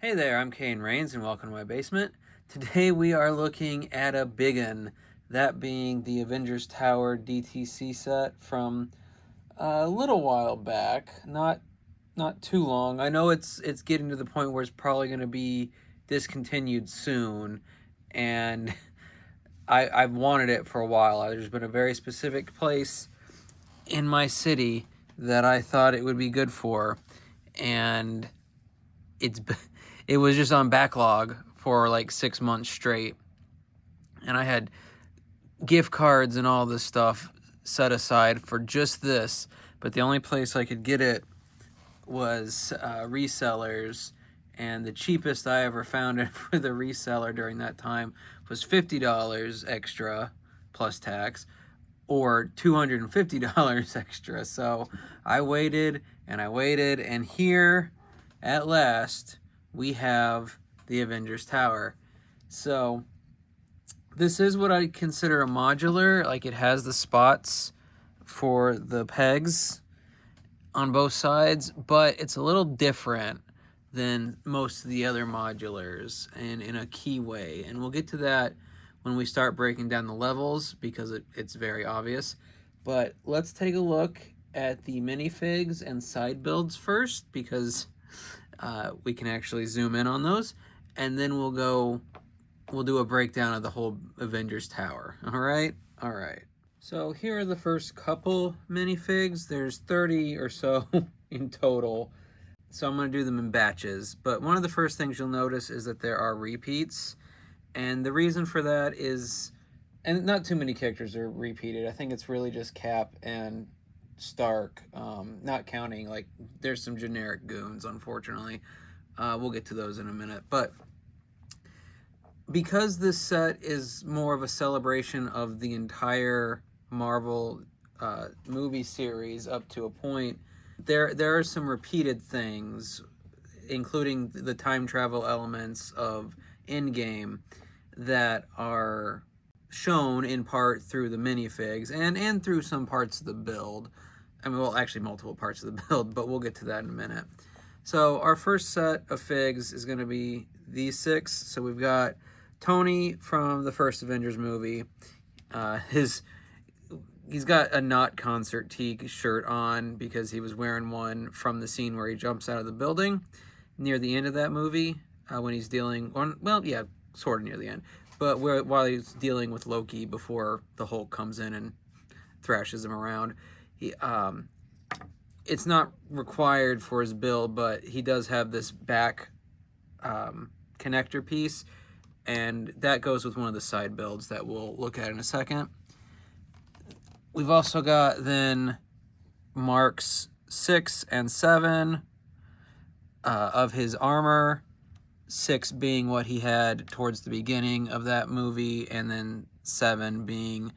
Hey there, I'm Kane Rains and welcome to my basement. Today we are looking at a big one, that being the Avengers Tower DTC set from a little while back, not too long. I know it's getting to the point where it's probably going to be discontinued soon, and I've wanted it for a while. There's been a very specific place in my city that I thought it would be good for, and it's it was just on backlog for like 6 months straight, and I had gift cards and all this stuff set aside for just this, but the only place I could get it was resellers, and the cheapest I ever found it for the reseller during that time was $50 extra plus tax, or $250 extra. So I waited and I waited, and here at last we have the Avengers Tower. So this is what I consider a modular. Like, it has the spots for the pegs on both sides, but it's a little different than most of the other modulars, and in a key way. And we'll get to that when we start breaking down the levels, because it's very obvious. But let's take a look at the minifigs and side builds first, because we can actually zoom in on those, and then we'll do a breakdown of the whole Avengers Tower. All right. So here are the first couple minifigs. There's 30 or so in total, so I'm going to do them in batches. But one of the first things you'll notice is that there are repeats, and the reason for that is, and not too many characters are repeated. I think it's really just Cap and Stark, not counting, like, there's some generic goons, unfortunately. We'll get to those in a minute. But because this set is more of a celebration of the entire Marvel movie series up to a point, there are some repeated things, including the time travel elements of Endgame, that are shown in part through the minifigs and through some parts of the build. I mean, well, actually multiple parts of the build, but we'll get to that in a minute. So our first set of figs is going to be these 6. So we've got Tony from the first Avengers movie. He's got a not concert t-shirt on because he was wearing one from the scene where he jumps out of the building near the end of that movie, when he's dealing on, well, yeah, sort of near the end, but while he's dealing with Loki before the Hulk comes in and thrashes him around. It's not required for his build, but he does have this back connector piece, and that goes with one of the side builds that we'll look at in a second. We've also got then marks 6 and 7 of his armor, 6 being what he had towards the beginning of that movie, and then 7 being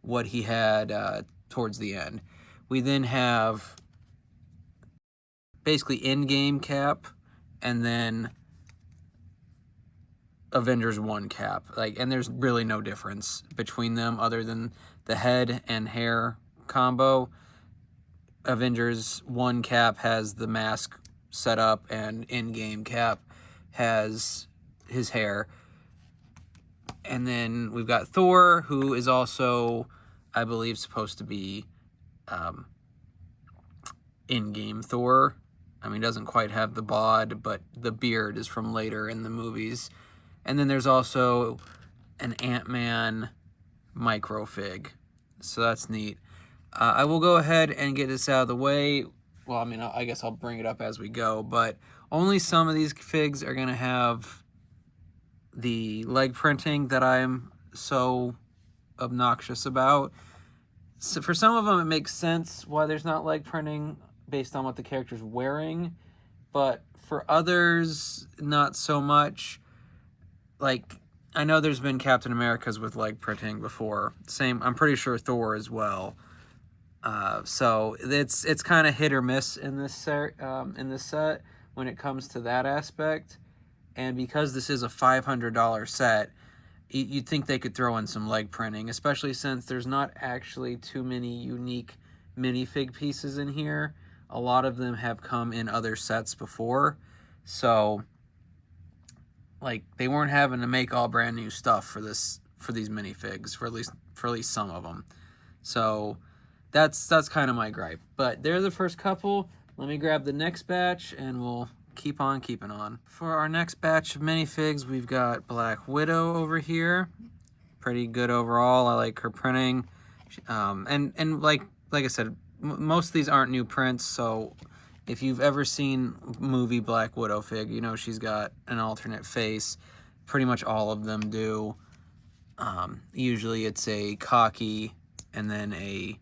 what he had towards the end. We then have basically Endgame Cap, and then Avengers 1 Cap. And there's really no difference between them other than the head and hair combo. Avengers 1 Cap has the mask set up, and Endgame Cap has his hair. And then we've got Thor, who is also, I believe, supposed to be in-game Thor. I mean, doesn't quite have the bod, but the beard is from later in the movies. And then there's also an Ant-Man microfig. So that's neat. I will go ahead and get this out of the way. Well, I mean, I guess I'll bring it up as we go, but only some of these figs are going to have the leg printing that I'm so obnoxious about. So for some of them, it makes sense why there's not leg printing based on what the character's wearing, but for others, not so much. Like, I know there's been Captain America's with leg printing before. Same, I'm pretty sure Thor as well. So it's kind of hit or miss in this set when it comes to that aspect. And because this is a $500 set, you'd think they could throw in some leg printing, especially since there's not actually too many unique minifig pieces in here. A lot of them have come in other sets before, so like they weren't having to make all brand new stuff for these minifigs, for at least some of them. So that's kind of my gripe. But they're the first couple. Let me grab the next batch and we'll keep on keeping on. For our next batch of minifigs, we've got Black Widow over here. Pretty good overall. I like her printing. And like I said, most of these aren't new prints, so if you've ever seen movie Black Widow fig, you know she's got an alternate face. Pretty much all of them do. Usually it's a cocky and then a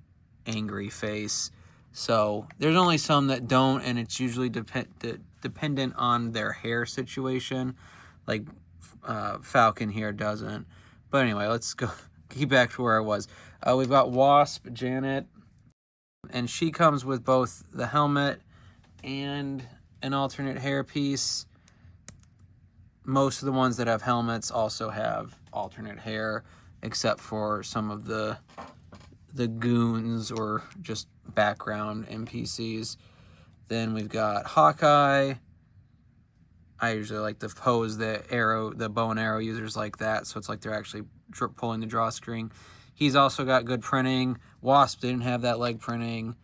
angry face. So there's only some that don't, and it's usually dependent on their hair situation. Like Falcon here doesn't. But anyway, let's go keep back to where I was. We've got Wasp, Janet, and she comes with both the helmet and an alternate hairpiece. Most of the ones that have helmets also have alternate hair, except for some of the goons or just background NPCs. Then we've got Hawkeye. I usually like to pose the bow and arrow users like that, so it's like they're actually pulling the drawstring. He's also got good printing. Wasp didn't have that leg printing.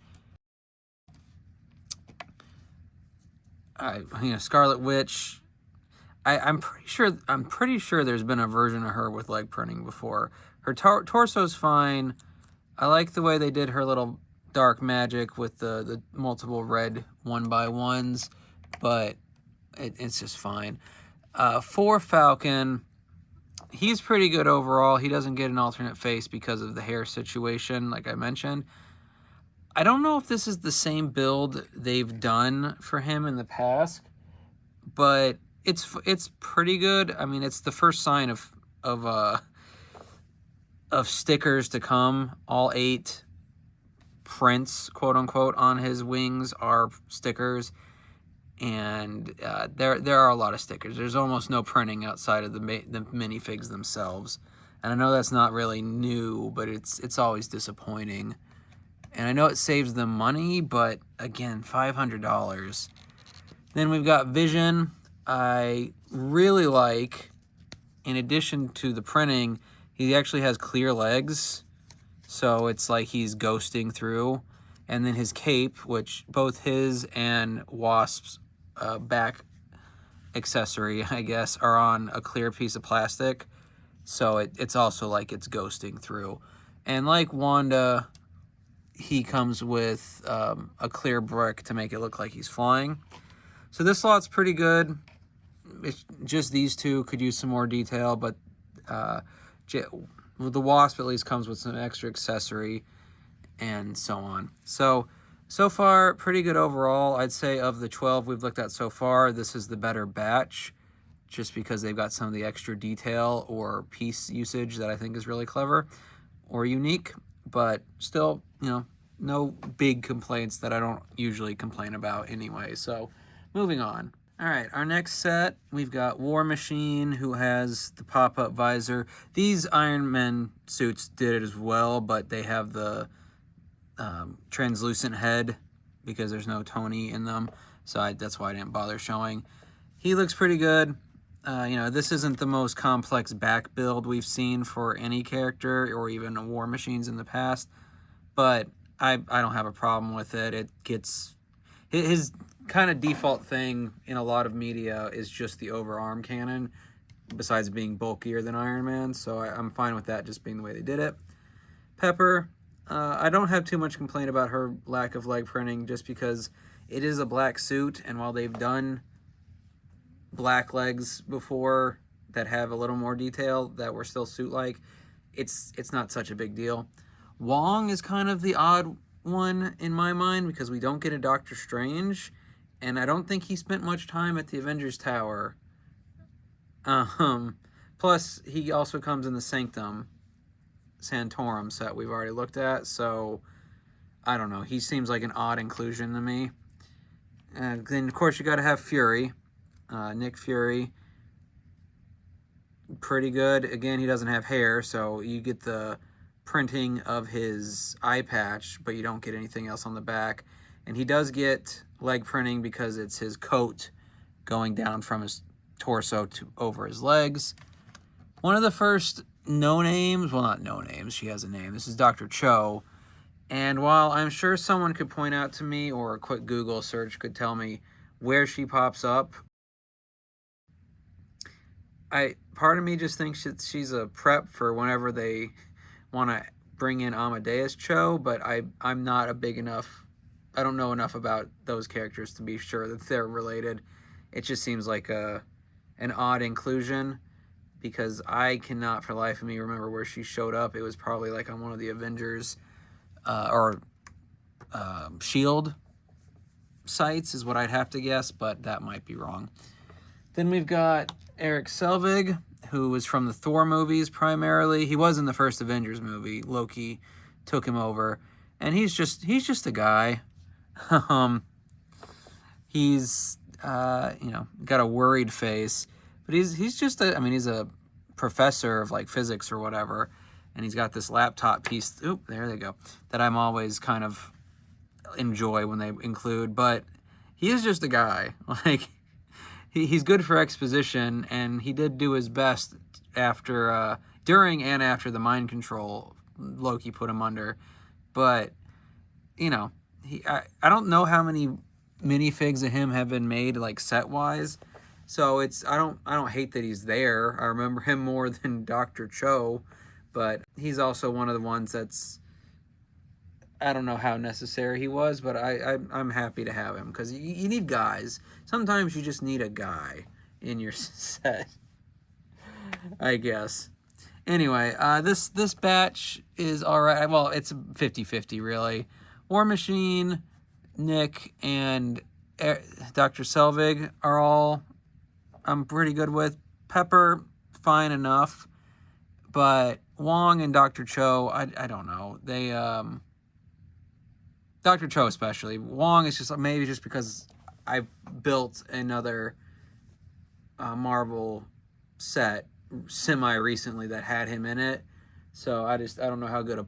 Scarlet Witch. I'm pretty sure there's been a version of her with leg printing before. Her torso's fine. I like the way they did her little dark magic with the multiple red 1x1s, but it's just fine. For Falcon, he's pretty good overall. He doesn't get an alternate face because of the hair situation, like I mentioned. I don't know if this is the same build they've done for him in the past, but it's pretty good. I mean, it's the first sign of stickers to come. All 8 prints, quote unquote, on his wings are stickers, and there are a lot of stickers. There's almost no printing outside of the minifigs themselves, and I know that's not really new, but it's always disappointing. And I know it saves them money, but again, $500. Then we've got Vision. I really like, in addition to the printing, he actually has clear legs, so it's like he's ghosting through. And then his cape, which both his and Wasp's back accessory, I guess, are on a clear piece of plastic, so it's also like it's ghosting through. And like Wanda, he comes with a clear brick to make it look like he's flying. So this lot's pretty good. It's just these two could use some more detail, but the Wasp at least comes with some extra accessory and so on. So far, pretty good overall. I'd say of the 12 we've looked at so far, this is the better batch, just because they've got some of the extra detail or piece usage that I think is really clever or unique. But still, no big complaints that I don't usually complain about anyway. So moving on. All right, our next set, we've got War Machine, who has the pop-up visor. These Iron Man suits did it as well, but they have the translucent head because there's no Tony in them. So that's why I didn't bother showing. He looks pretty good. This isn't the most complex back build we've seen for any character or even War Machines in the past, but I don't have a problem with it. It gets his kind of default thing in a lot of media is just the overarm cannon, besides being bulkier than Iron Man, so I'm fine with that just being the way they did it. Pepper, I don't have too much complaint about her lack of leg printing, just because it is a black suit, and while they've done black legs before that have a little more detail that were still suit-like, it's not such a big deal. Wong is kind of the odd one in my mind because we don't get a Doctor Strange, and I don't think he spent much time at the Avengers Tower. Plus, he also comes in the Sanctum Santorum set we've already looked at, so I don't know. He seems like an odd inclusion to me. And then, of course, you got to have Fury. Nick Fury. Pretty good. Again, he doesn't have hair, so you get the printing of his eye patch, but you don't get anything else on the back. And he does get leg printing because it's his coat going down from his torso over his legs. One of the first no-names, well, not no-names, she has a name. This is Dr. Cho. And while I'm sure someone could point out to me, or a quick Google search could tell me where she pops up, part of me just thinks that she's a prep for whenever they want to bring in Amadeus Cho, but I'm not a big enough, I don't know enough about those characters to be sure that they're related. It just seems like an odd inclusion, because I cannot for the life of me remember where she showed up. It was probably like on one of the Avengers or S.H.I.E.L.D. sites is what I'd have to guess, but that might be wrong. Then we've got Eric Selvig, who was from the Thor movies primarily. He was in the first Avengers movie. Loki took him over, and he's just a guy. He's got a worried face, but he's just he's a professor of like physics or whatever, and he's got this laptop piece. Oop, there they go. That I'm always kind of enjoy when they include, but he is just a guy. Like he's good for exposition, and he did do his best after, during and after the mind control Loki put him under. But I don't know how many minifigs of him have been made like set wise. So I don't hate that he's there. I remember him more than Dr. Cho, but he's also one of the ones that's, I don't know how necessary he was, but I'm happy to have him, because you need guys. Sometimes you just need a guy in your set, I guess. Anyway, this batch is all right. Well, it's 50-50 really. War Machine, Nick, and Dr. Selvig are all I'm pretty good with. Pepper, fine enough, but Wong and Dr. Cho, I don't know. They Dr. Cho especially. Wong is just maybe just because I built another Marvel set semi-recently that had him in it. So I don't know how good a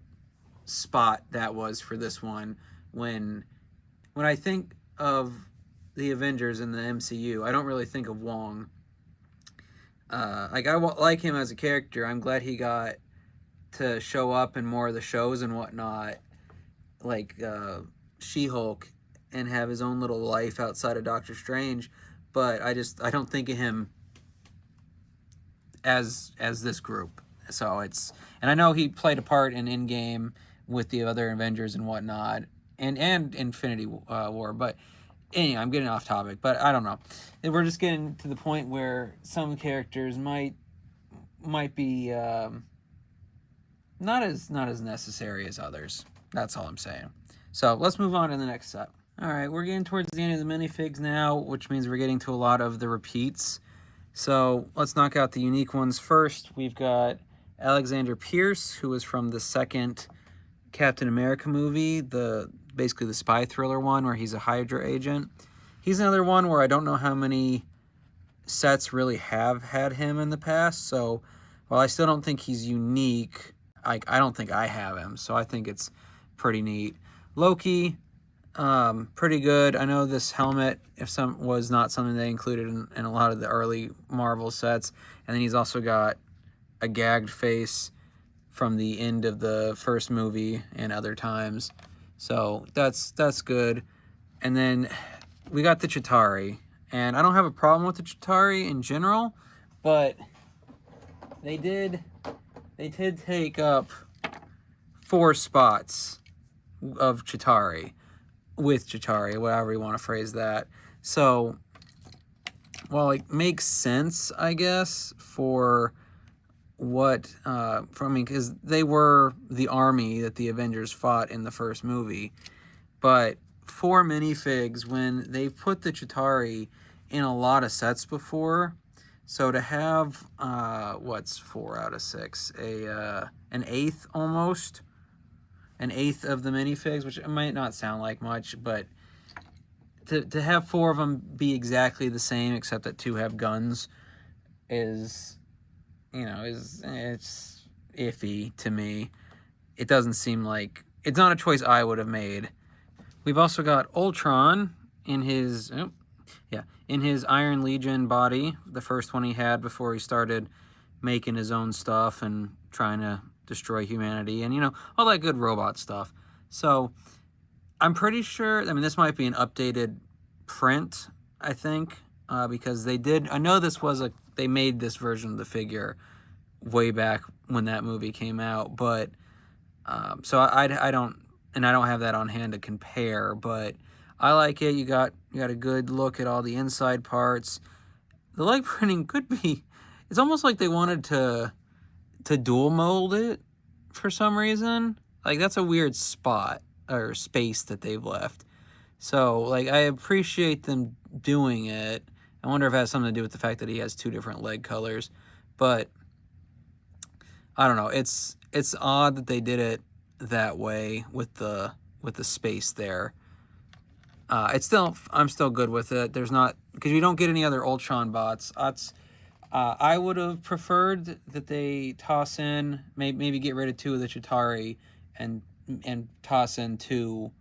spot that was for this one. When I think of the Avengers in the MCU, I don't really think of Wong. I like him as a character. I'm glad he got to show up in more of the shows and whatnot, like She-Hulk, and have his own little life outside of Doctor Strange. But I don't think of him as this group. So and I know he played a part in Endgame with the other Avengers and whatnot, and Infinity War. But anyway, I'm getting off topic. But I don't know. We're just getting to the point where some characters might be not as necessary as others. That's all I'm saying. So let's move on to the next set. All right, we're getting towards the end of the minifigs now, which means we're getting to a lot of the repeats. So let's knock out the unique ones first. We've got Alexander Pierce, who was from the second Captain America movie, basically the spy thriller one where he's a Hydra agent. He's another one where I don't know how many sets really have had him in the past. So while I still don't think he's unique, I don't think I have him. So I think it's pretty neat. Loki, pretty good. I know this helmet was not something they included in a lot of the early Marvel sets. And then he's also got a gagged face from the end of the first movie and other times. So that's good. And then we got the Chitauri. And I don't have a problem with the Chitauri in general, but they did take up 4 spots of Chitauri, with Chitauri, whatever you want to phrase that. So, while it makes sense, I guess, for what, because they were the army that the Avengers fought in the first movie, but 4 minifigs, when they've put the Chitauri in a lot of sets before, so to have, what's 4 out of 6? An eighth almost? An eighth of the minifigs, which might not sound like much, but to have 4 of them be exactly the same, except that 2 have guns, it's iffy to me. It doesn't seem like, it's not a choice I would have made. We've also got Ultron in his Yeah, in his Iron Legion body, the first one he had before he started making his own stuff and trying to destroy humanity and, you know, all that good robot stuff. So I'm pretty sure, I mean, this might be an updated print, I think, because they did, I know this was they made this version of the figure way back when that movie came out, but, so I don't, and I don't have that on hand to compare, but I like it. You got a good look at all the inside parts. The leg printing could be, it's almost like they wanted to dual mold it for some reason. Like, that's a weird spot or space that they've left. So, like, I appreciate them doing it. I wonder if it has something to do with the fact that he has 2 different leg colors. But I don't know. It's odd that they did it that way with the space there. I'm still good with it. There's not, because you don't get any other Ultron bots. I would have preferred that they toss in, maybe get rid of 2 of the Chitauri and toss in 2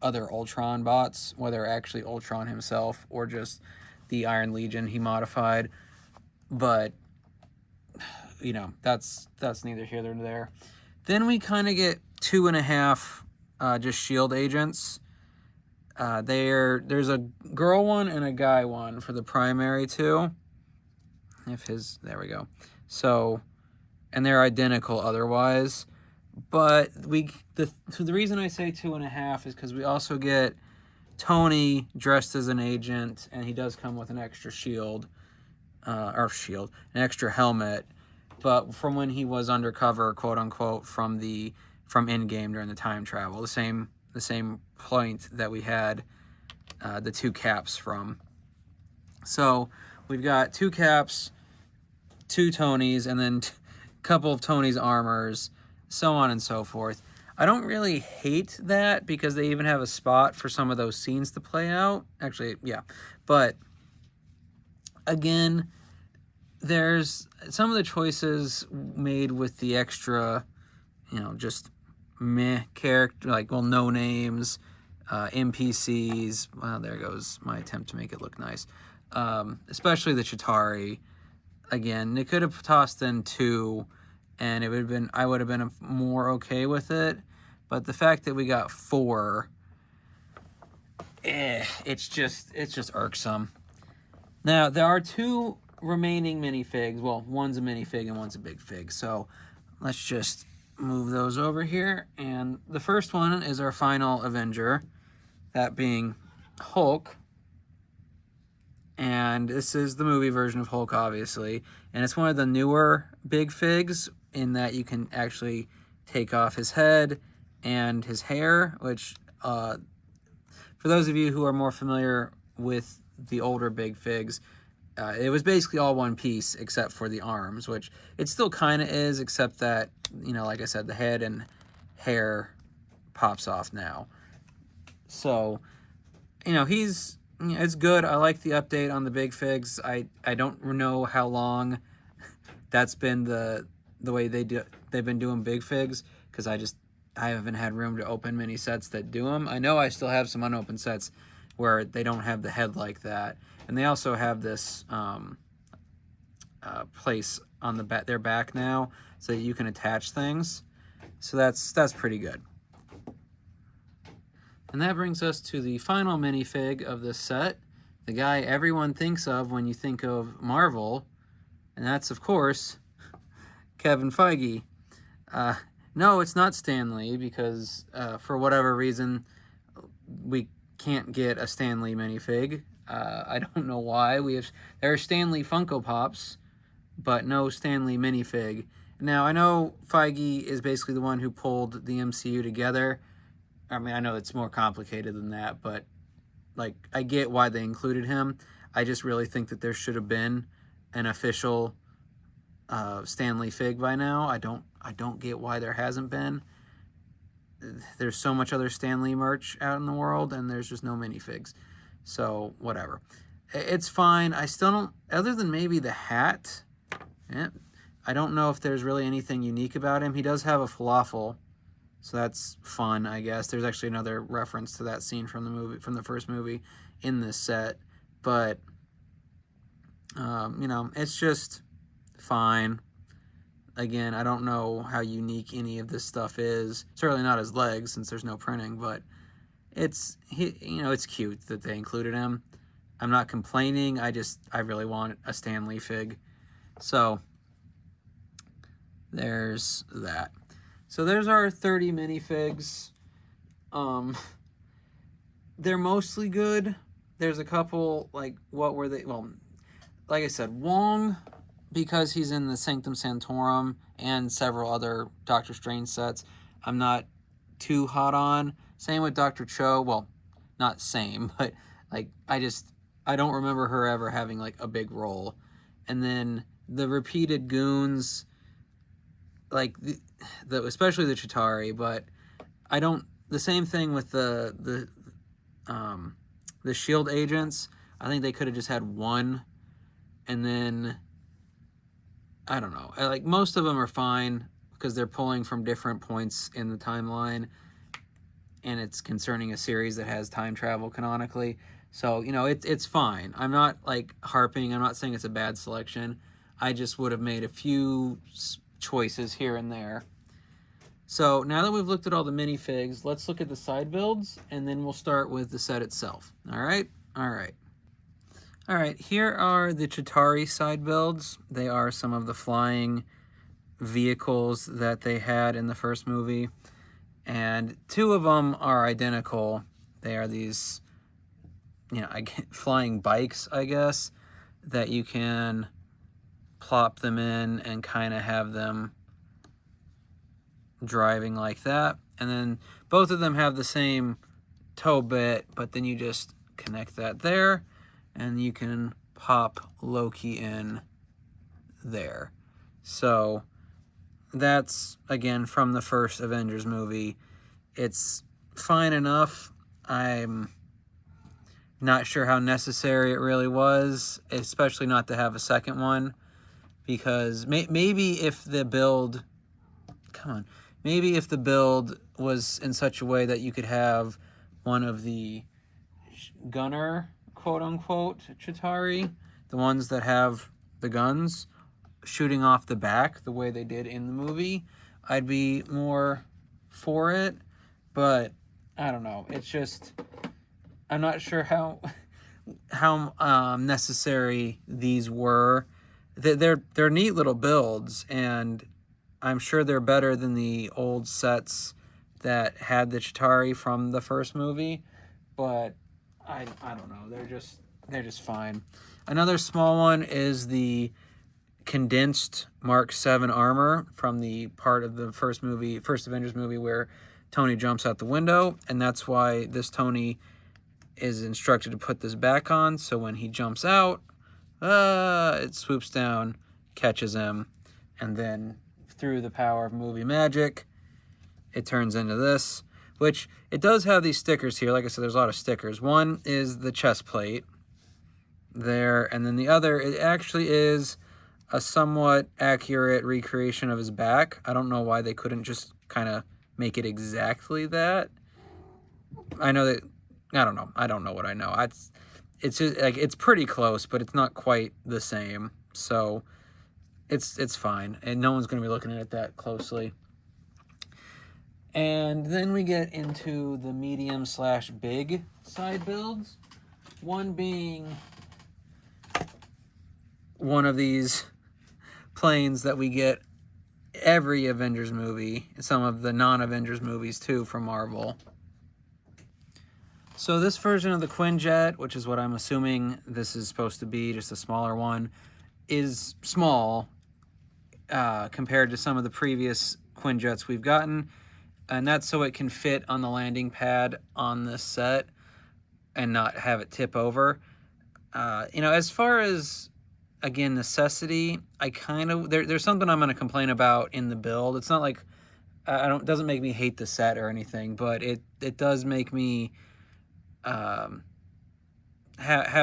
other Ultron bots, whether actually Ultron himself or just the Iron Legion he modified. But, you know, that's neither here nor there. Then we kind of get 2.5 just shield agents. There's a girl one and a guy one for the primary 2. There we go. So, and they're identical otherwise. But the reason I say 2.5 is because we also get Tony dressed as an agent, and he does come with an extra shield, an extra helmet, but from when he was undercover, quote unquote, from Endgame during the time travel, the same point that we had the 2 caps from. So we've got 2 caps, 2 Tonys, and then a couple of Tony's armors, so on and so forth. I don't really hate that because they even have a spot for some of those scenes to play out. Actually, yeah. But again, there's some of the choices made with the extra, you know, just meh character, like, well, no names, NPCs. Well, there goes my attempt to make it look nice. Especially the Chitauri. Again, they could have tossed in 2, and I would have been more okay with it. But the fact that we got 4, it's just irksome. Now, there are 2 remaining minifigs. Well, one's a minifig and one's a big fig. So let's just move those over here. And the first one is our final Avenger, that being Hulk. And this is the movie version of Hulk, obviously. And it's one of the newer big figs in that you can actually take off his head and his hair, which, for those of you who are more familiar with the older big figs, it was basically all one piece except for the arms, which it still kind of is, except that, you know, like I said, the head and hair pops off now. So, you know, it's good. I like the update on the big figs. I don't know how long that's been the way they've been doing big figs, because I haven't had room to open many sets that do them. I know I still have some unopened sets where they don't have the head like that, and they also have this place on their back now so that you can attach things. So that's pretty good. And that brings us to the final minifig of this set, the guy everyone thinks of when you think of Marvel, and that's, of course, Kevin Feige. No, it's not Stan Lee, because for whatever reason, we can't get a Stan Lee minifig. I don't know why. There are Stan Lee Funko Pops, but no Stan Lee minifig. Now, I know Feige is basically the one who pulled the MCU together. I mean, I know it's more complicated than that, but, like, I get why they included him. I just really think that there should have been an official Stan Lee fig by now. I don't get why there hasn't been. There's so much other Stan Lee merch out in the world, and there's just no minifigs. So, whatever. It's fine. I still don't, other than maybe the hat, I don't know if there's really anything unique about him. He does have a falafel, so that's fun, I guess. There's actually another reference to that scene from the first movie in this set. but, you know, it's just fine. Again, I don't know how unique any of this stuff is. Certainly not his legs, since there's no printing, but it's, you know, it's cute that they included him. I'm not complaining. I really want a Stan Lee fig. So there's that. So there's our 30 minifigs. They're mostly good. There's a couple, like, what were they? Well, like I said, Wong, because he's in the Sanctum Sanctorum and several other Doctor Strange sets, I'm not too hot on. Same with Dr. Cho. Well, not same, but, like, I don't remember her ever having, like, a big role. And then the repeated goons, like, especially the Chitauri, but I don't, the same thing with the SHIELD agents. I think they could have just had one, and then, I don't know. Like, most of them are fine, because they're pulling from different points in the timeline, and it's concerning a series that has time travel canonically. So, you know, it's fine. I'm not, like, harping. I'm not saying it's a bad selection. I just would have made a few choices here and there. So, now that we've looked at all the minifigs, let's look at the side builds, and then we'll start with the set itself. All right? All right. All right, here are the Chitauri side builds. They are some of the flying vehicles that they had in the first movie. And two of them are identical. They are these, you know, flying bikes, I guess, that you can plop them in and kind of have them driving like that. And then both of them have the same tow bit, but then you just connect that there, and you can pop Loki in there. So that's, again, from the first Avengers movie. It's fine enough. I'm not sure how necessary it really was, especially not to have a second one, because maybe if the build, maybe if the build was in such a way that you could have one of the gunner, quote-unquote, Chitauri, the ones that have the guns, shooting off the back the way they did in the movie, I'd be more for it. But I don't know. It's just, I'm not sure how necessary these were. They're neat little builds, and I'm sure they're better than the old sets that had the Chitauri from the first movie. But I don't know. They're just fine. Another small one is the condensed Mark 7 armor from the part of the first Avengers movie where Tony jumps out the window, and that's why this Tony is instructed to put this back on, so when he jumps out, it swoops down, catches him, and then through the power of movie magic, it turns into this, which it does have these stickers here. Like I said, there's a lot of stickers. One is the chest plate there, and then the other, it actually is a somewhat accurate recreation of his back. I don't know why they couldn't just kind of make it exactly that. I know that, I don't know. I don't know what I know. It's just, like, it's pretty close, but it's not quite the same. So it's fine, and no one's going to be looking at it that closely. And then we get into the medium/big side builds. One being one of these planes that we get every Avengers movie, some of the non-Avengers movies too from Marvel. So this version of the Quinjet, which is what I'm assuming this is supposed to be, just a smaller one, is small compared to some of the previous Quinjets we've gotten. And that's so it can fit on the landing pad on this set and not have it tip over. You know, as far as, again, necessity, I kind of, there's something I'm going to complain about in the build. It's not like, doesn't make me hate the set or anything, but it does make me have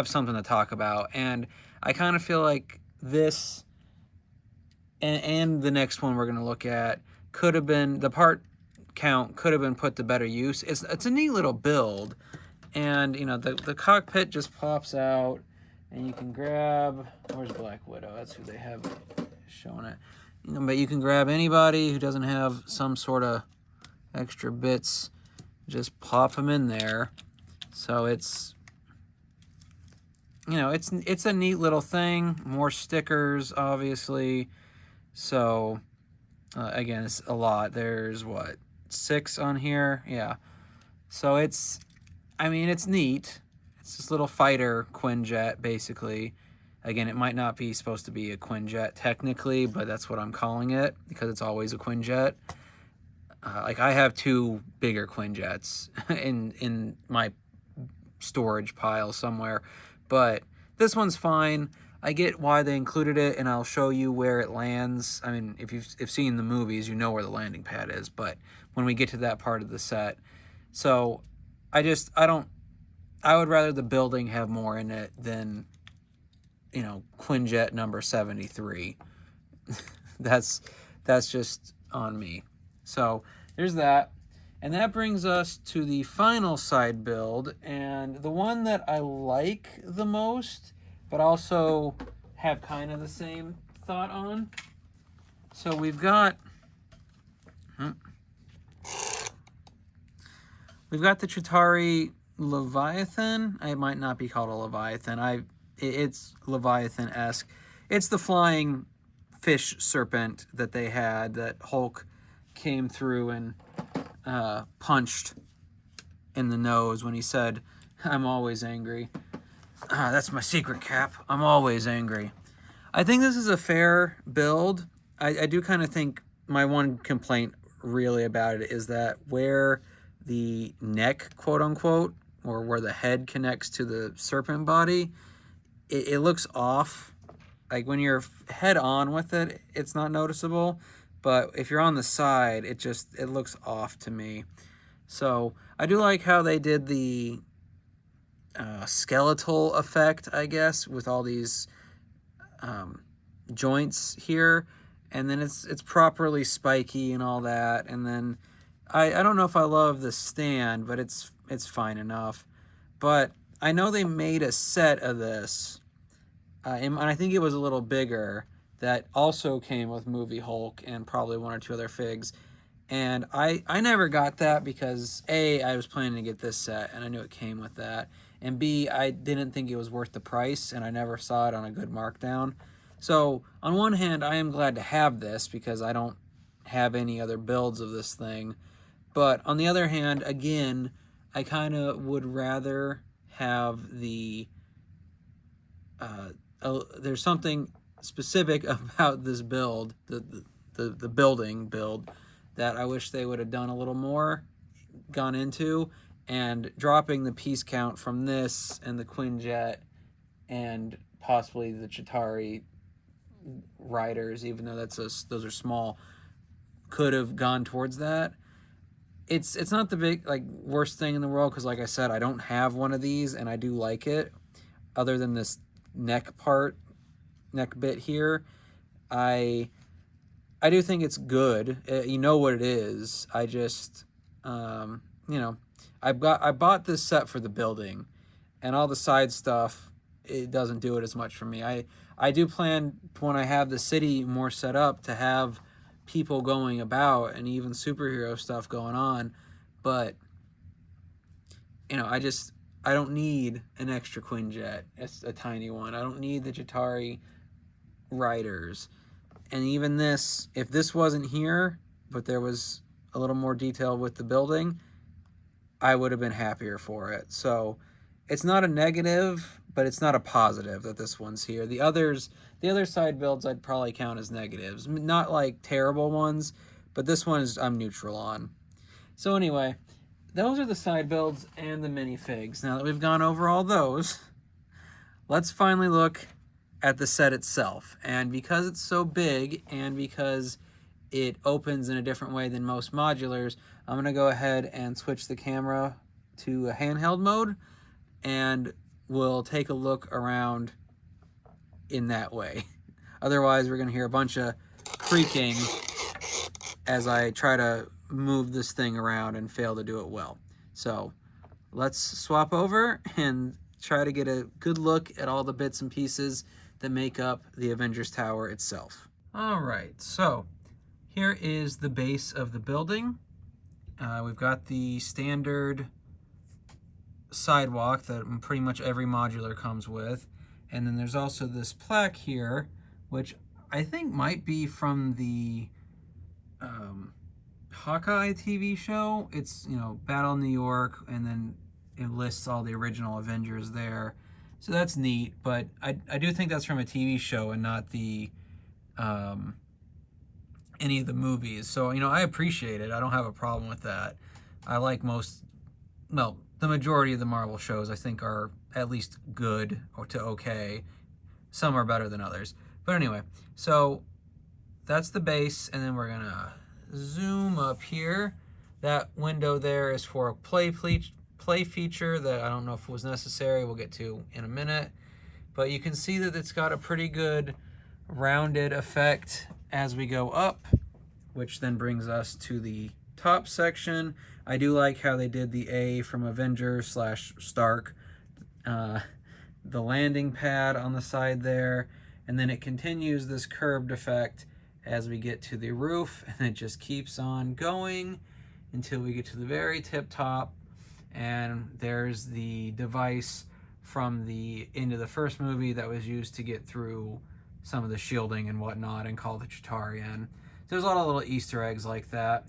something to talk about. And I kind of feel like this and the next one we're going to look at could have been, the part count could have been put to better use. It's a neat little build, and you know, the cockpit just pops out. And you can grab, where's Black Widow? That's who they have showing it. But you can grab anybody who doesn't have some sort of extra bits, just pop them in there. So it's, you know, it's a neat little thing. More stickers, obviously. So, again, it's a lot. There's, what, 6 on here? Yeah. So it's, I mean, it's neat. It's this little fighter Quinjet, basically. Again, it might not be supposed to be a Quinjet technically, but that's what I'm calling it because it's always a Quinjet. Like, I have 2 bigger Quinjets in my storage pile somewhere, but this one's fine. I get why they included it, and I'll show you where it lands. I mean, if you've seen the movies, you know where the landing pad is, but when we get to that part of the set. So, I would rather the building have more in it than, you know, Quinjet number 73. That's just on me. So, there's that. And that brings us to the final side build, and the one that I like the most, but also have kind of the same thought on. So we've got the Chitauri Leviathan. It might not be called a Leviathan. It's Leviathan-esque. It's the flying fish serpent that they had that Hulk came through and punched in the nose when he said, "I'm always angry." That's my secret, Cap. I'm always angry. I think this is a fair build. I do kind of think my one complaint really about it is that where the neck, quote unquote, or where the head connects to the serpent body, it looks off. Like when you're head on with it, it's not noticeable. But if you're on the side, it looks off to me. So I do like how they did the skeletal effect, I guess, with all these joints here. And then it's properly spiky and all that. And then I don't know if I love the stand, but it's fine enough. But I know they made a set of this, and I think it was a little bigger, that also came with Movie Hulk and probably 1 or 2 other figs. And I never got that because A, I was planning to get this set and I knew it came with that. And B, I didn't think it was worth the price and I never saw it on a good markdown. So on one hand, I am glad to have this because I don't have any other builds of this thing. But on the other hand, again, I kind of would rather have the... there's something specific about this build, the building build, that I wish they would have done a little more, gone into, and dropping the piece count from this and the Quinjet and possibly the Chitauri riders, even though those are small, could have gone towards that. It's not the big worst thing in the world because, like I said, I don't have one of these and I do like it. Other than this neck bit here, I do think it's good. You know what it is. I just, you know, I bought this set for the building, and all the side stuff, it doesn't do it as much for me. I do plan, when I have the city more set up, to have people going about and even superhero stuff going on, but you know, I don't need an extra Quinjet. It's a tiny one. I don't need the Chitauri riders. And even this, if this wasn't here, but there was a little more detail with the building, I would have been happier for it. So it's not a negative, but it's not a positive that this one's here. The other side builds I'd probably count as negatives. Not like terrible ones, but this one I'm neutral on. So anyway, those are the side builds and the minifigs. Now that we've gone over all those, let's finally look at the set itself. And because it's so big and because it opens in a different way than most modulars, I'm going to go ahead and switch the camera to a handheld mode and we'll take a look around in that way. Otherwise, we're going to hear a bunch of creaking as I try to move this thing around and fail to do it well. So let's swap over and try to get a good look at all the bits and pieces that make up the Avengers Tower itself. All right, so here is the base of the building. We've got the standard sidewalk that pretty much every modular comes with. And then there's also this plaque here, which I think might be from the Hawkeye TV show. It's, you know, Battle in New York, and then it lists all the original Avengers there. So that's neat, but I do think that's from a TV show and not the any of the movies. So, you know, I appreciate it. I don't have a problem with that. I like the majority of the Marvel shows I think are at least good or to okay. Some are better than others. But anyway, so that's the base, and then we're gonna zoom up here. That window there is for a play feature that I don't know if it was necessary. We'll get to in a minute. But you can see that it's got a pretty good rounded effect as we go up, which then brings us to the top section. I do like how they did the A from Avengers / Stark, the landing pad on the side there, and then it continues this curved effect as we get to the roof, and it just keeps on going until we get to the very tip top, and there's the device from the end of the first movie that was used to get through some of the shielding and whatnot and call the Chitauri in. There's a lot of little Easter eggs like that.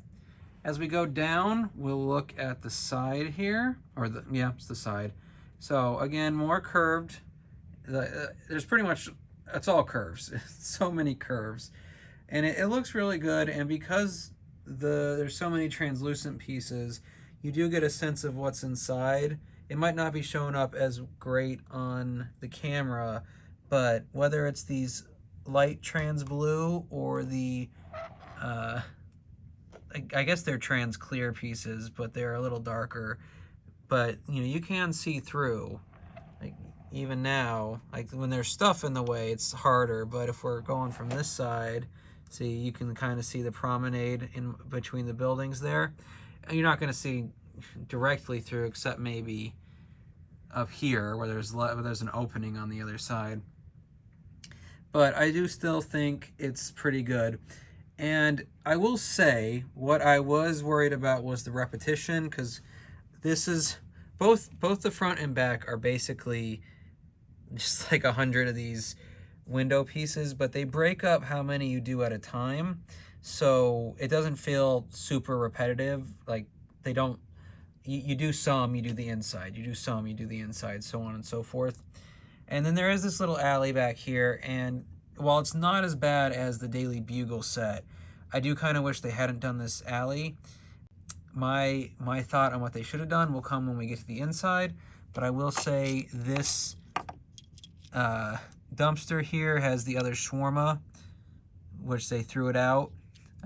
As we go down, we'll look at the side here, or it's the side. So again, more curved. There's pretty much, it's all curves. So many curves. And it looks really good, and because there's so many translucent pieces, you do get a sense of what's inside. It might not be showing up as great on the camera, but whether it's these light trans blue or the I guess they're trans clear pieces, but they're a little darker, but you know, you can see through. Like even now, like when there's stuff in the way, it's harder, but if we're going from this side, see, you can kind of see the promenade in between the buildings there. And you're not going to see directly through, except maybe up here where there's an opening on the other side. But I do still think it's pretty good. And I will say, what I was worried about was the repetition, because this is, both the front and back are basically just like 100 of these window pieces, but they break up how many you do at a time, so it doesn't feel super repetitive. Like they don't, you do some, you do the inside, you do some, you do the inside, so on and so forth. And then there is this little alley back here, and while it's not as bad as the Daily Bugle set, I do kind of wish they hadn't done this alley. My thought on what they should have done will come when we get to the inside, but I will say this dumpster here has the other shawarma, which they threw it out,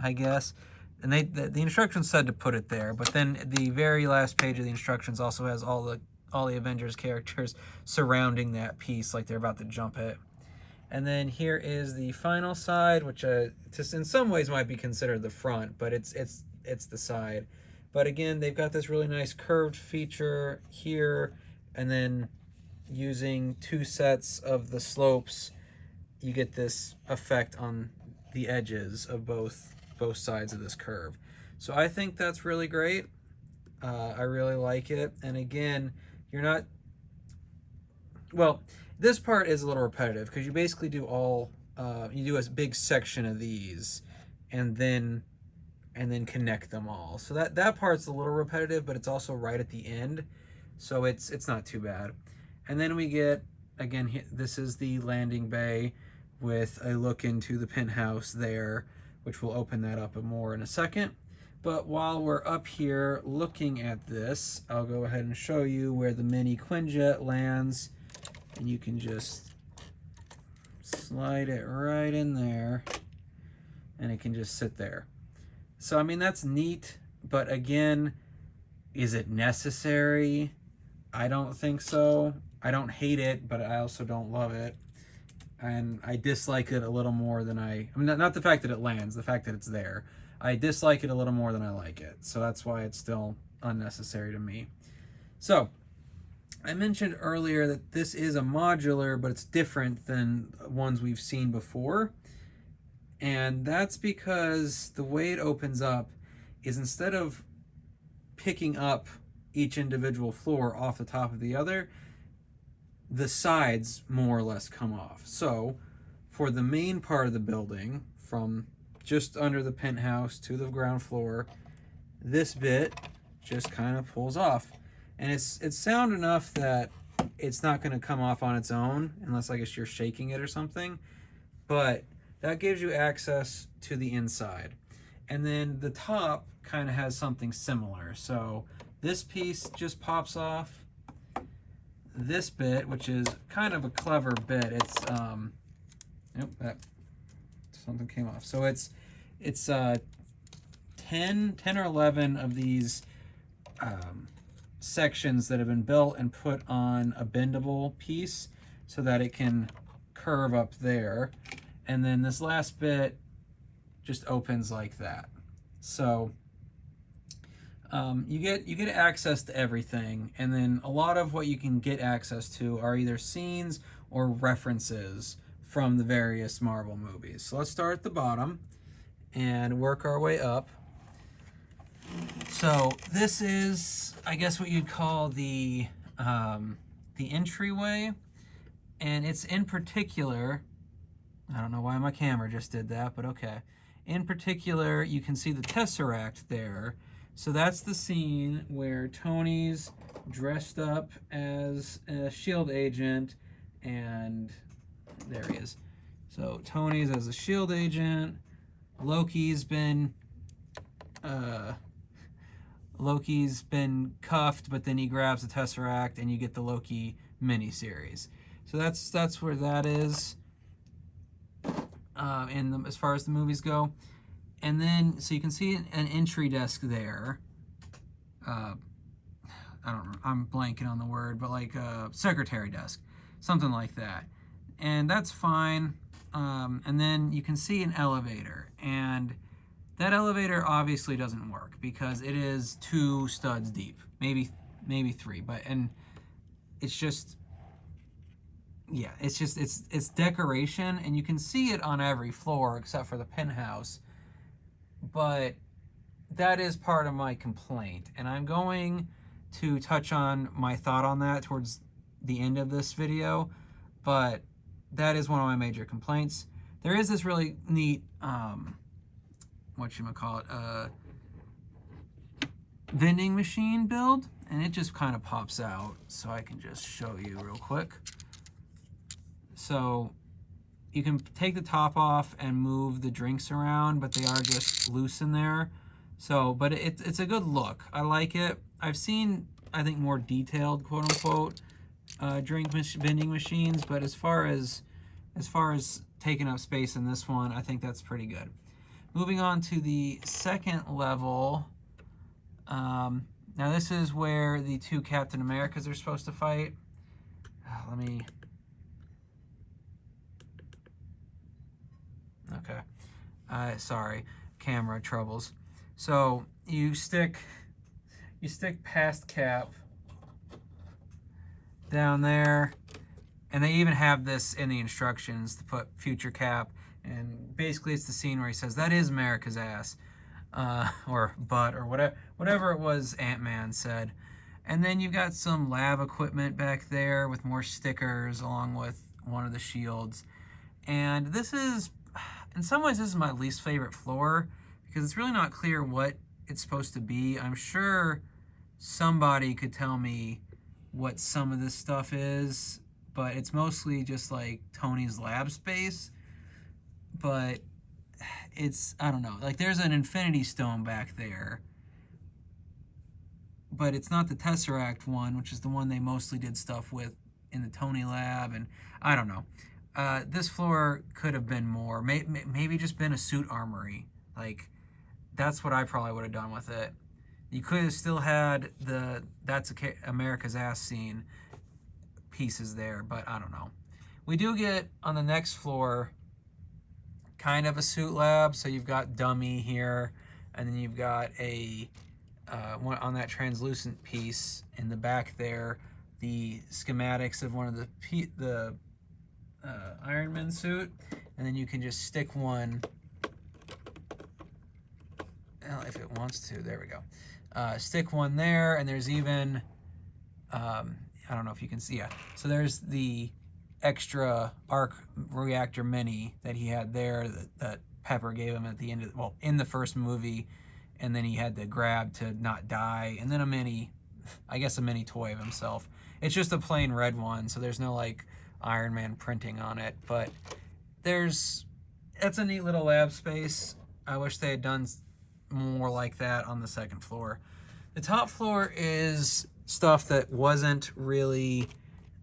I guess. And the instructions said to put it there, but then the very last page of the instructions also has all the Avengers characters surrounding that piece like they're about to jump it. And then here is the final side, which just in some ways might be considered the front, but it's the side. But again, they've got this really nice curved feature here, and then using two sets of the slopes, you get this effect on the edges of both sides of this curve. So I think that's really great. I really like it. And again, you're not, well, this part is a little repetitive because you basically do you do a big section of these and then connect them all. So that part's a little repetitive, but it's also right at the end, so it's not too bad. And then we get, again, this is the landing bay with a look into the penthouse there, which we'll open that up more in a second. But while we're up here looking at this, I'll go ahead and show you where the mini Quinjet lands, and you can just slide it right in there, and it can just sit there. So, I mean, that's neat, but again, is it necessary? I don't think so. I don't hate it, but I also don't love it. And I dislike it a little more than I mean, not the fact that it lands, the fact that it's there. I dislike it a little more than I like it. So that's why it's still unnecessary to me. So, I mentioned earlier that this is a modular, but it's different than ones we've seen before. And that's because the way it opens up is instead of picking up each individual floor off the top of the other, the sides more or less come off. So for the main part of the building, from just under the penthouse to the ground floor, this bit just kind of pulls off. And it's sound enough that it's not going to come off on its own unless I guess you're shaking it or something. But that gives you access to the inside. And then the top kind of has something similar. So this piece just pops off. This bit, which is kind of a clever bit, it's that something came off. So it's 10 or 11 of these sections that have been built and put on a bendable piece so that it can curve up there. And then this last bit just opens like that. So you get access to everything, and then a lot of what you can get access to are either scenes or references from the various Marvel movies. So let's start at the bottom and work our way up. So this is, I guess, what you'd call the entryway, and it's in particular, I don't know why my camera just did that, but okay. In particular, you can see the Tesseract there. So that's the scene where Tony's dressed up as a SHIELD agent, and there he is. So Tony's as a SHIELD agent. Loki's been cuffed, but then he grabs the Tesseract, and you get the Loki miniseries. So that's where that is. As far as the movies go. And then, so you can see an entry desk there. I'm blanking on the word, but like a secretary desk, something like that. And that's fine. And then you can see an elevator, and that elevator obviously doesn't work because it is 2 studs deep, maybe 3, and it's just, yeah, it's decoration, and you can see it on every floor except for the penthouse. But that is part of my complaint, and I'm going to touch on my thought on that towards the end of this video, but that is one of my major complaints. There is this really neat vending machine build, and it just kind of pops out, so I can just show you real quick. So you can take the top off and move the drinks around, but they are just loose in there. So, but it's a good look. I like it. I've seen, I think, more detailed, quote unquote, vending machines, but as far as taking up space in this one, I think that's pretty good. Moving on to the second level. Now this is where the 2 Captain Americas are supposed to fight. Okay. Sorry, camera troubles. So you stick past Cap down there, and they even have this in the instructions to put future Cap, and basically it's the scene where he says, "That is America's ass," or butt, or whatever it was Ant-Man said. And then you've got some lab equipment back there with more stickers along with one of the shields. And this is, in some ways, this is my least favorite floor because it's really not clear what it's supposed to be. I'm sure somebody could tell me what some of this stuff is, but it's mostly just like Tony's lab space. But it's, I don't know, like there's an Infinity Stone back there, but it's not the Tesseract one, which is the one they mostly did stuff with in the Tony lab, and I don't know. This floor could have been more, maybe just been a suit armory. Like, that's what I probably would have done with it. You could have still had the "That's America's Ass" scene pieces there, but I don't know. We do get, on the next floor, kind of a suit lab. So you've got Dummy here, and then you've got a one on that translucent piece in the back there, the schematics of one of the Iron Man suit, and then you can just stick one. Well, if it wants to, there we go. Stick one there, and there's even I don't know if you can see. Yeah, so there's the extra arc reactor mini that he had there that Pepper gave him at the end of, well, in the first movie, and then he had to grab to not die, and then a mini, I guess a mini toy of himself. It's just a plain red one, so there's no like Iron Man printing on it, but that's a neat little lab space. I wish they had done more like that on the second floor. The top floor is stuff that wasn't really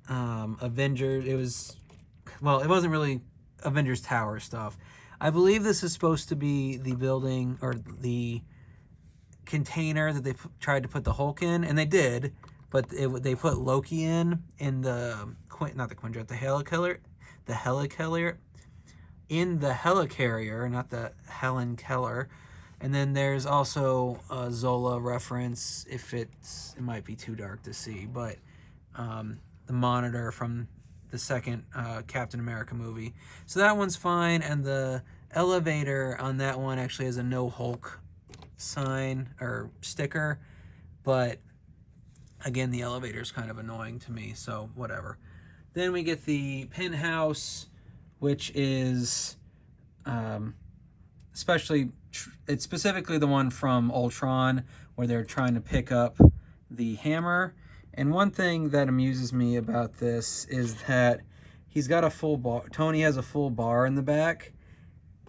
Avengers. It wasn't really Avengers Tower stuff. I believe this is supposed to be the building or the container that they tried to put the Hulk in, and they did, but they put Loki in the not the Quinjet, the helicarrier, in the helicarrier, not the Helen Keller. And then there's also a Zola reference, if it might be too dark to see, but the monitor from the second Captain America movie. So that one's fine, and the elevator on that one actually has a no Hulk sign or sticker, but again, the elevator is kind of annoying to me, so whatever. Then we get the penthouse, which is it's specifically the one from Ultron where they're trying to pick up the hammer. And one thing that amuses me about this is that he's got a full bar. Tony has a full bar in the back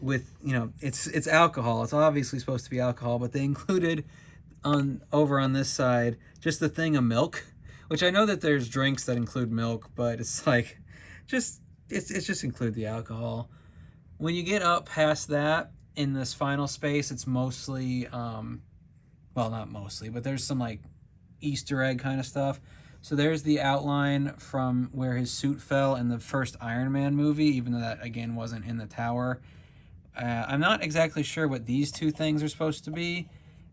with, it's alcohol. It's obviously supposed to be alcohol, but they included over on this side just the thing of milk, which I know that there's drinks that include milk, but it's like it's just include the alcohol. When you get up past that, in this final space, it's mostly, well, not mostly, but there's some like Easter egg kind of stuff. So there's the outline from where his suit fell in the first Iron Man movie, even though that, again, wasn't in the tower. I'm not exactly sure what these two things are supposed to be.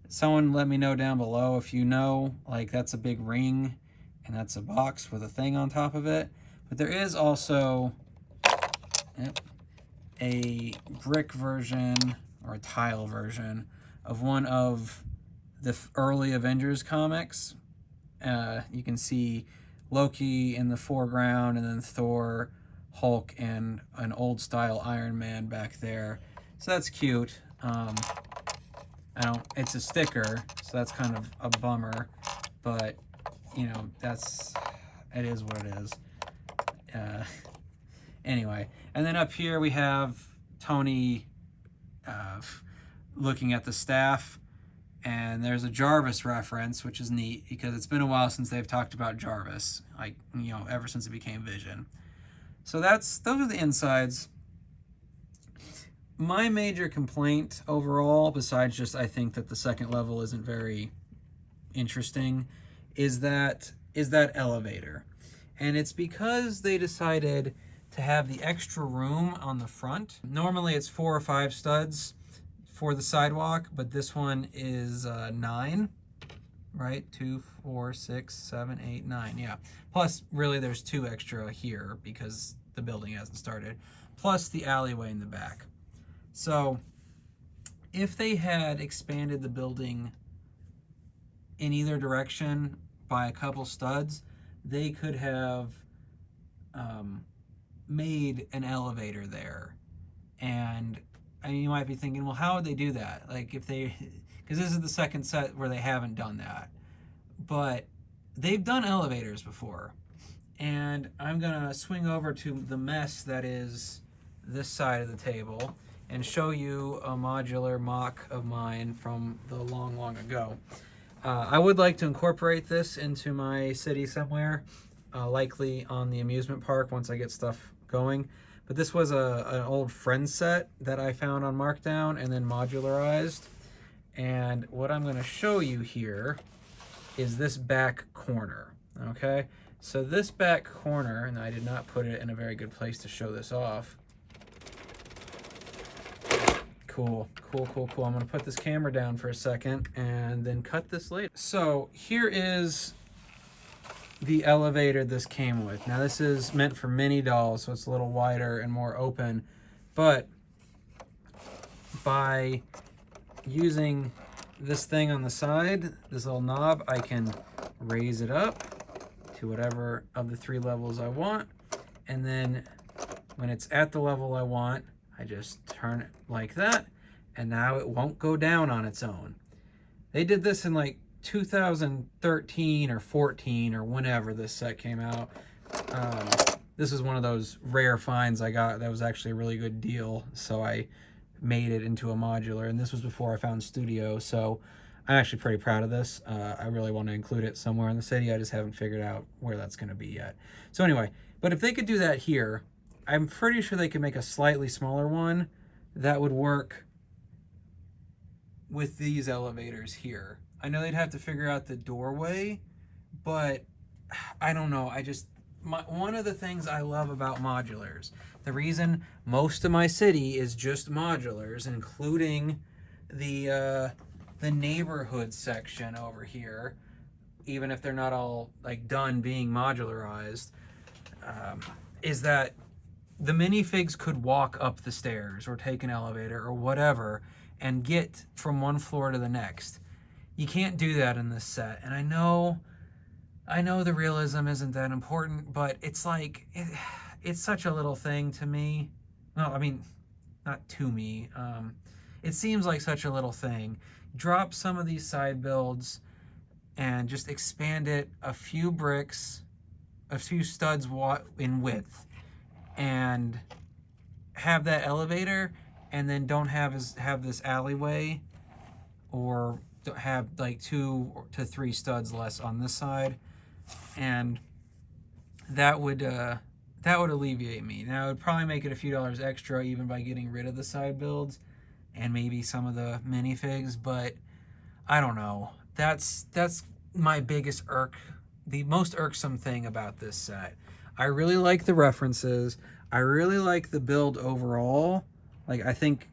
Someone let me know down below if you know. Like, that's a big ring, and that's a box with a thing on top of it. But there is also a brick version or a tile version of one of the early Avengers comics. You can see Loki in the foreground, and then Thor, Hulk, and an old style Iron Man back there. So that's cute. It's a sticker, so that's kind of a bummer, but it is what it is. Anyway, and then up here we have Tony looking at the staff, and there's a Jarvis reference, which is neat because it's been a while since they've talked about Jarvis, like, ever since it became Vision. So those are the insides. My major complaint overall, besides just I think that the second level isn't very interesting, is that elevator. And it's because they decided to have the extra room on the front. Normally it's 4 or 5 studs for the sidewalk, but this one is 9, right? 2, 4, 6, 7, 8, 9, yeah. Plus, really, there's 2 extra here because the building hasn't started, plus the alleyway in the back. So if they had expanded the building in either direction by a couple studs, they could have made an elevator there. And you might be thinking, well, how would they do that? Like, if they, because this is the second set where they haven't done that, but they've done elevators before. And I'm gonna swing over to the mess that is this side of the table and show you a modular mock of mine from the long, long ago. I would like to incorporate this into my city somewhere, likely on the amusement park once I get stuff going. But this was an old Friends set that I found on Markdown and then modularized. And what I'm gonna show you here is this back corner, okay? So this back corner, and I did not put it in a very good place to show this off. Cool. I'm gonna put this camera down for a second and then cut this later. So here is the elevator this came with. Now this is meant for mini dolls, so it's a little wider and more open, but by using this thing on the side, this little knob, I can raise it up to whatever of the 3 levels I want, and then when it's at the level I want, I just turn it like that, and now it won't go down on its own. They did this in like 2013 or 14 or whenever this set came out. This is one of those rare finds I got that was actually a really good deal, so I made it into a modular, and this was before I found Studio, so I'm actually pretty proud of this. I really want to include it somewhere in the city. I just haven't figured out where that's going to be yet. So anyway, but if they could do that here, I'm pretty sure they could make a slightly smaller one that would work with these elevators here. I know they'd have to figure out the doorway, but I don't know. One of the things I love about modulars, the reason most of my city is just modulars, including the neighborhood section over here, even if they're not all like done being modularized, is that the minifigs could walk up the stairs or take an elevator or whatever and get from one floor to the next. You can't do that in this set, and I know the realism isn't that important, but it's like it's such a little thing to me. No, I mean, not to me. It seems like such a little thing. Drop some of these side builds and just expand it a few bricks, a few studs in width, and have that elevator, and then don't have this alleyway, or have like 2 to 3 studs less on this side, and that would alleviate me. Now it would probably make it a few dollars extra even by getting rid of the side builds and maybe some of the minifigs, but I don't know. That's my biggest the most irksome thing about this set. I really like the references. I really like the build overall. Like, I think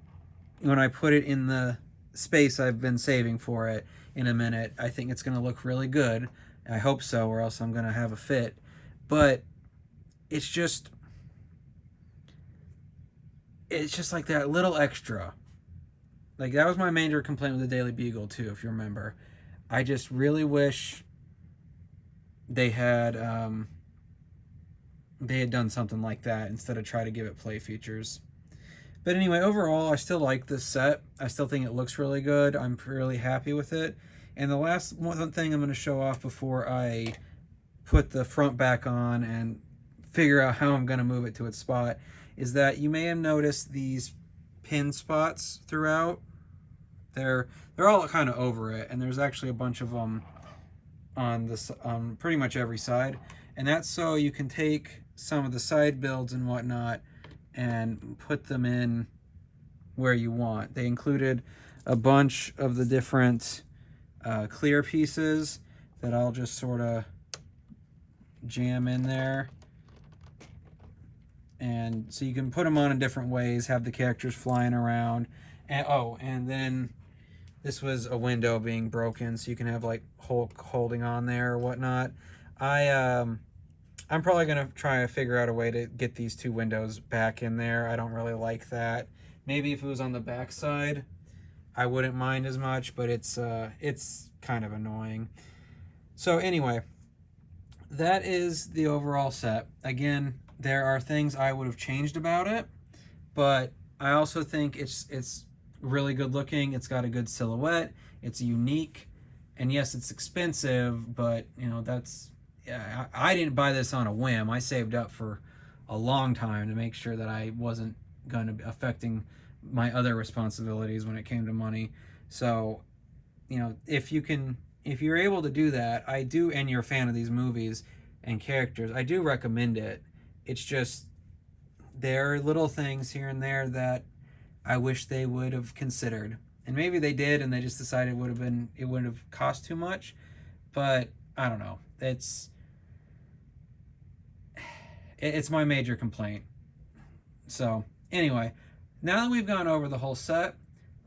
when I put it in the space I've been saving for it in a minute, I think it's going to look really good. I hope so, or else I'm going to have a fit. But it's just like that little extra. Like, that was my major complaint with the Daily Bugle too, if you remember. I just really wish they had done something like that instead of try to give it play features. But anyway, overall, I still like this set. I still think it looks really good. I'm really happy with it. And the last one thing I'm going to show off before I put the front back on and figure out how I'm going to move it to its spot is that you may have noticed these pin spots throughout. They're all kind of over it, and there's actually a bunch of them on this pretty much every side. And that's so you can take some of the side builds and whatnot and put them in where you want. They included a bunch of the different clear pieces that I'll just sort of jam in there. And so you can put them on in different ways, have the characters flying around. And and then this was a window being broken, so you can have like Hulk holding on there or whatnot. I'm probably going to try to figure out a way to get these 2 windows back in there. I don't really like that. Maybe if it was on the back side, I wouldn't mind as much, but it's kind of annoying. So anyway, that is the overall set. Again, there are things I would have changed about it, but I also think it's really good looking. It's got a good silhouette. It's unique. And yes, it's expensive, but you know, I didn't buy this on a whim. I saved up for a long time to make sure that I wasn't going to be affecting my other responsibilities when it came to money. So, you know, if you're able to do that, and you're a fan of these movies and characters, I do recommend it. It's just, there are little things here and there that I wish they would have considered. And maybe they did, and they just decided it wouldn't have cost too much. But I don't know. It's my major complaint. So anyway, now that we've gone over the whole set,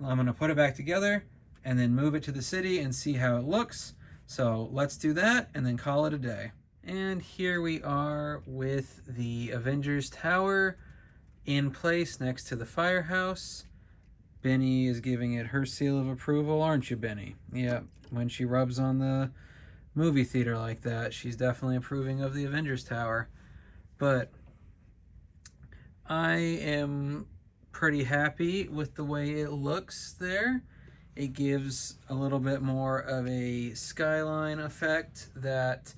I'm going to put it back together and then move it to the city and see how it looks. So let's do that and then call it a day. And here we are with the Avengers Tower in place next to the firehouse. Benny is giving it her seal of approval, aren't you, Benny? Yeah, when she rubs on the movie theater like that, she's definitely approving of the Avengers Tower. But I am pretty happy with the way it looks there. It gives a little bit more of a skyline effect that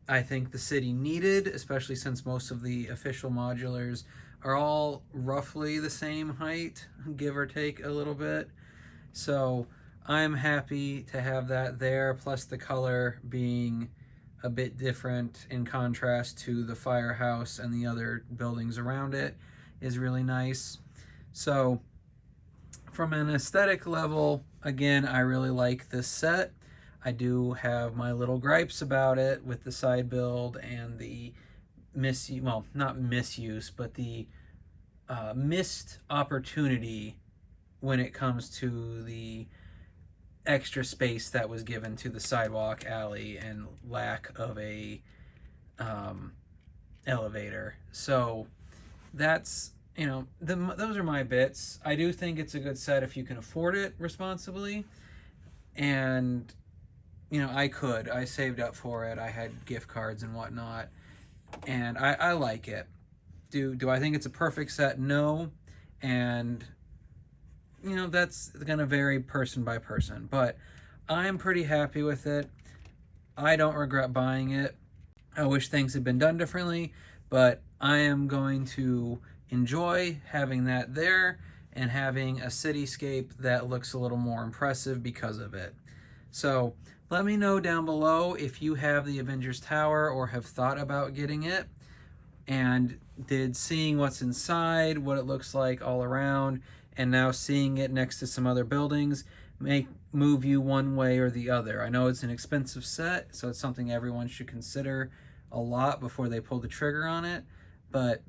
I think the city needed, especially since most of the official modulars are all roughly the same height, give or take a little bit. So I'm happy to have that there, plus the color being a bit different in contrast to the firehouse and the other buildings around it is really nice. So from an aesthetic level, again, I really like this set. I do have my little gripes about it with the side build and the not misuse, but the missed opportunity when it comes to the extra space that was given to the sidewalk, alley, and lack of a elevator. So that's, those are my bits. I do think it's a good set if you can afford it responsibly. And I saved up for it. I had gift cards and whatnot, and I like it. Do I think it's a perfect set? No, and that's gonna vary person by person. But I'm pretty happy with it. I don't regret buying it. I wish things had been done differently, but I am going to enjoy having that there and having a cityscape that looks a little more impressive because of it. So let me know down below if you have the Avengers Tower or have thought about getting it, and did seeing what's inside, what it looks like all around, and now seeing it next to some other buildings move you one way or the other. I know it's an expensive set, so it's something everyone should consider a lot before they pull the trigger on it, but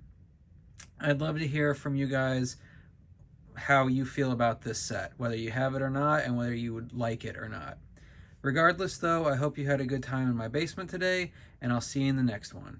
I'd love to hear from you guys how you feel about this set, whether you have it or not, and whether you would like it or not. Regardless, though, I hope you had a good time in my basement today, and I'll see you in the next one.